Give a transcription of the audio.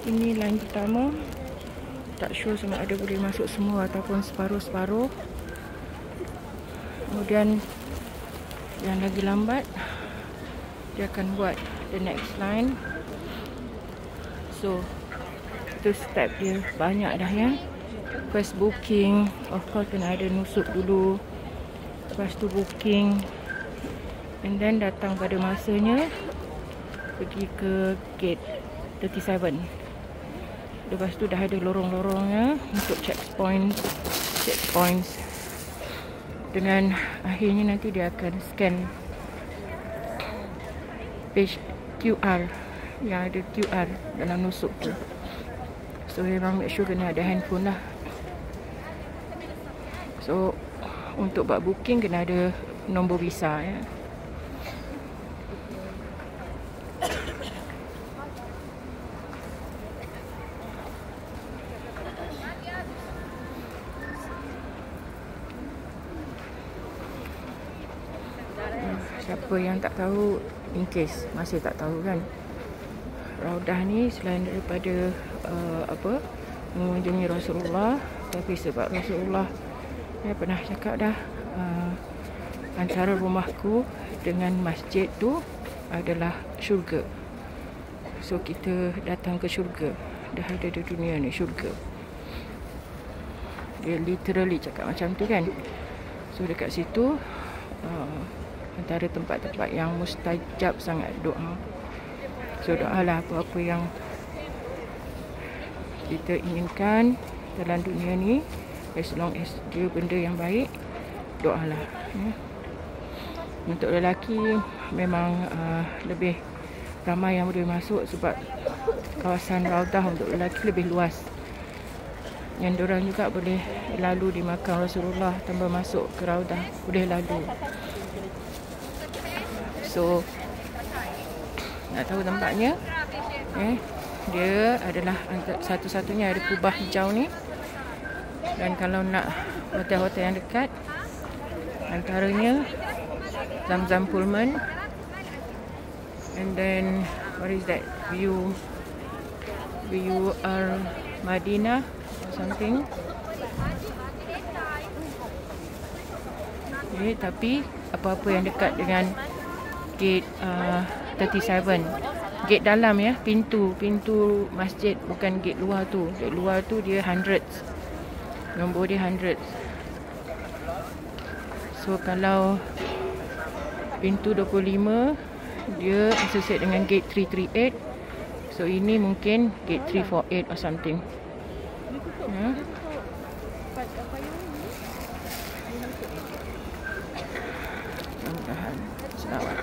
Ini line pertama. Tak sure sama ada boleh masuk semua ataupun separuh-separuh. Kemudian yang lagi lambat, dia akan buat the next line. So itu step dia banyak dah ya. First booking, of course kena ada nusuk dulu. Lepas tu booking, and then datang pada masanya pergi ke gate 37. Lepas tu dah ada lorong-lorongnya untuk checkpoints. Dengan akhirnya nanti dia akan scan page QR, yang ada QR dalam nusuk tu. So memang make sure kena ada handphone lah. So untuk buat booking kena ada nombor visa ya. Siapa yang tak tahu, in case masih tak tahu kan, Raudah ni selain daripada mengunjungi Rasulullah, tapi sebab Rasulullah pernah cakap dah, antara rumahku dengan masjid tu adalah syurga. So kita datang ke syurga, dah ada di dunia ni syurga. Dia literally cakap macam tu kan. So dekat situ antara tempat-tempat yang mustajab sangat doa. So doalah apa-apa yang kita inginkan dalam dunia ni, as long as dia benda yang baik, doalah ya. Untuk lelaki memang lebih ramai yang boleh masuk sebab kawasan Raudah untuk lelaki lebih luas. Yang diorang juga boleh lalu di makam Rasulullah tanpa masuk ke Raudah, boleh lalu. So nak tahu tempatnya, dia adalah satu-satunya ada kubah hijau ni. Dan kalau nak hotel-hotel yang dekat, antaranya Zamzam Pullman, and then what is that, View Al Madinah or something. Tapi apa-apa yang dekat dengan gate 37, gate dalam ya, pintu masjid, bukan gate luar tu. Gate luar tu dia hundreds, nombor dia hundreds. So kalau pintu 25 dia associate dengan gate 338, so ini mungkin gate 348 or something ya. Mudah-mudahan selamat.